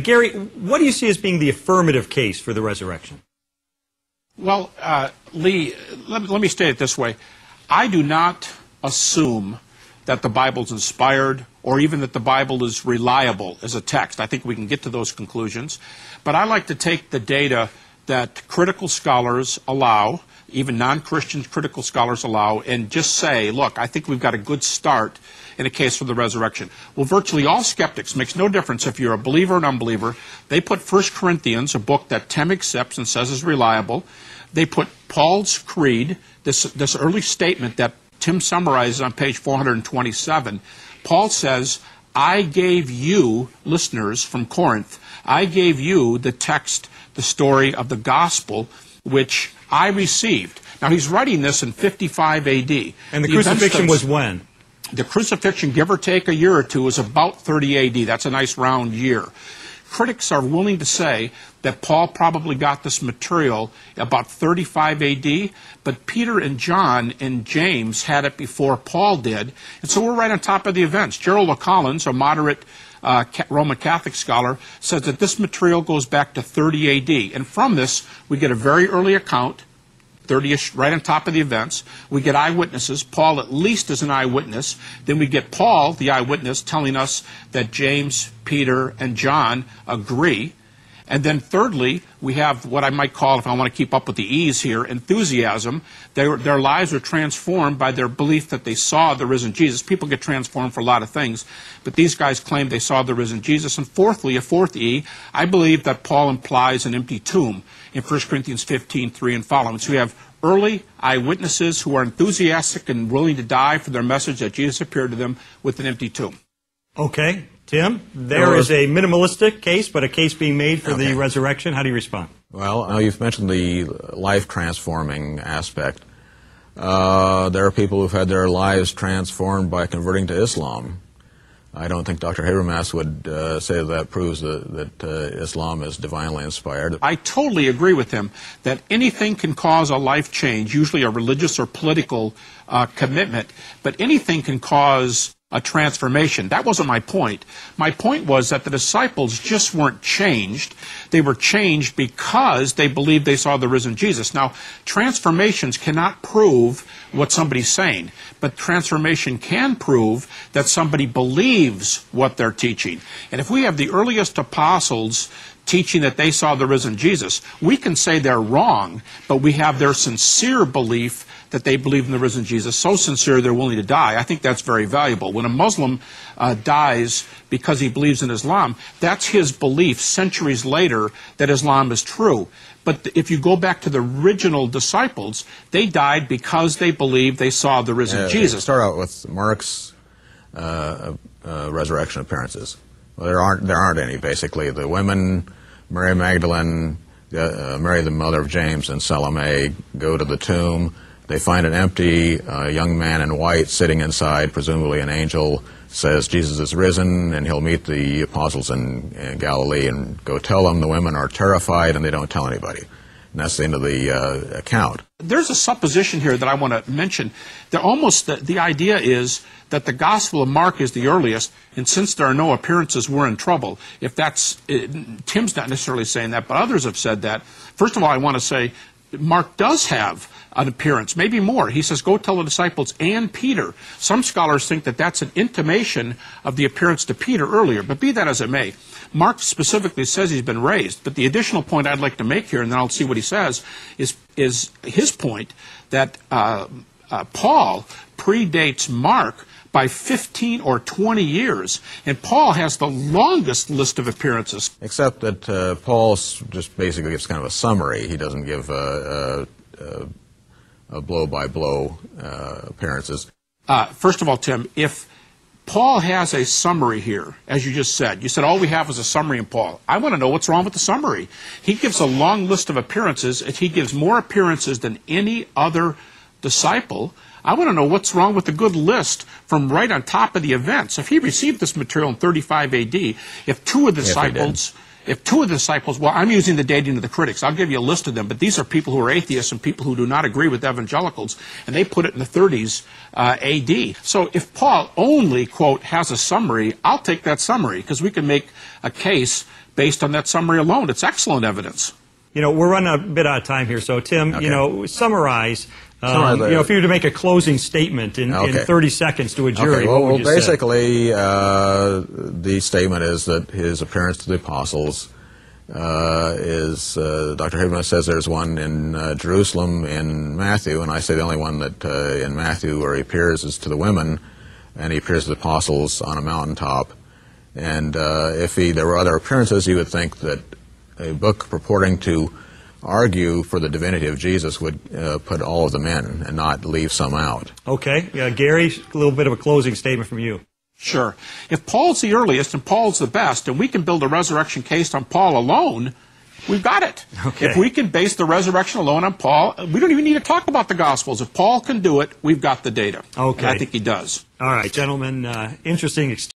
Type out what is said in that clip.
Gary, what do you see as being the affirmative case for the resurrection? Well, Lee, let me state it this way. I do not assume that the Bible's inspired or even that the Bible is reliable as a text. I think we can get to those conclusions. But I like to take the data that critical scholars allow, even non-Christian critical scholars allow, and just say, look, I think we've got a good start in a case for the resurrection. Well, virtually all skeptics, makes no difference if you're a believer or an unbeliever, they put 1 Corinthians, a book that Tim accepts and says is reliable. They put Paul's Creed, this early statement that Tim summarizes on page 427. Paul says, I gave you, listeners from Corinth, I gave you the text, the story of the gospel, which I received. Now, he's writing this in 55 A.D. And the crucifixion was when? The crucifixion, give or take a year or two, is about 30 A.D. That's a nice round year. Critics are willing to say that Paul probably got this material about 35 A.D., but Peter and John and James had it before Paul did, and so we're right on top of the events. Gerald O'Collins, a moderate Roman Catholic scholar, says that this material goes back to 30 A.D., and from this we get a very early account, 30-ish, right on top of the events. We get eyewitnesses. Paul at least is an eyewitness. Then we get Paul, the eyewitness, telling us that James, Peter, and John agree. And then thirdly, we have what I might call, if I want to keep up with the E's here, enthusiasm. Their lives are transformed by their belief that they saw the risen Jesus. People get transformed for a lot of things, but these guys claim they saw the risen Jesus. And fourthly, a fourth E, I believe that Paul implies an empty tomb in 1 Corinthians 15:3 and following. So we have early eyewitnesses who are enthusiastic and willing to die for their message that Jesus appeared to them with an empty tomb. Okay. Tim, there is a minimalistic case, but a case being made for the resurrection. How do you respond? Well, you've mentioned the life-transforming aspect. There are people who've had their lives transformed by converting to Islam. I don't think Dr. Habermas would say that proves that Islam is divinely inspired. I totally agree with him that anything can cause a life change, usually a religious or political commitment, but anything can cause a transformation. That wasn't my point. My point was that the disciples just weren't changed. They were changed because they believed they saw the risen Jesus. Now, transformations cannot prove what somebody's saying, but transformation can prove that somebody believes what they're teaching. And if we have the earliest apostles teaching that they saw the risen Jesus, we can say they're wrong, but we have their sincere belief that they believe in the risen Jesus, so sincere they're willing to die. I think that's very valuable. When a Muslim dies because he believes in Islam, that's his belief centuries later that Islam is true. But if you go back to the original disciples, they died because they believed they saw the risen Jesus. Start out with Mark's resurrection appearances. Well, there aren't any, basically. The women, Mary Magdalene, Mary the mother of James, and Salome go to the tomb. They find it empty. A young man in white sitting inside, presumably an angel, says Jesus is risen, and he'll meet the apostles in Galilee and go tell them. The women are terrified, and they don't tell anybody. And that's the end of the account. There's a supposition here that I want to mention. The idea is that the Gospel of Mark is the earliest, and since there are no appearances, we're in trouble. Tim's not necessarily saying that, but others have said that. First of all, I want to say Mark does have an appearance, maybe more. He says, go tell the disciples and Peter. Some scholars think that that's an intimation of the appearance to Peter earlier, but be that as it may, Mark specifically says he's been raised. But the additional point I'd like to make here, and then I'll see what he says, is his point that Paul predates Mark by 15 or 20 years, and Paul has the longest list of appearances. Except that Paul just basically gives kind of a summary. He doesn't give blow-by-blow appearances. First of all, Tim, if Paul has a summary here, as you just said, you said all we have is a summary in Paul. I want to know what's wrong with the summary. He gives a long list of appearances, and he gives more appearances than any other disciple. I want to know what's wrong with the good list from right on top of the events. If he received this material in 35 A.D., if two of the disciples, if two of the disciples, well, I'm using the dating of the critics. I'll give you a list of them, but these are people who are atheists and people who do not agree with evangelicals, and they put it in the 30s AD. So if Paul only, quote, has a summary, I'll take that summary, because we can make a case based on that summary alone. It's excellent evidence. You know, we're running a bit out of time here, so Tim, Okay. you know, summarize. Summarize You know, if you were to make a closing statement in 30 seconds to a jury, Okay, what well, would you say? basically, the statement is that his appearance to the apostles is, Dr. Hibner says there's one in Jerusalem in Matthew, and I say the only one that in Matthew where he appears is to the women, and he appears to the apostles on a mountaintop. And if there were other appearances, you would think that a book purporting to argue for the divinity of Jesus would put all of them in and not leave some out. Okay. Gary, a little bit of a closing statement from you. Sure. If Paul's the earliest and Paul's the best, and we can build a resurrection case on Paul alone, we've got it. Okay. If we can base the resurrection alone on Paul, we don't even need to talk about the Gospels. If Paul can do it, we've got the data. Okay. And I think he does. All right, gentlemen, interesting exchange.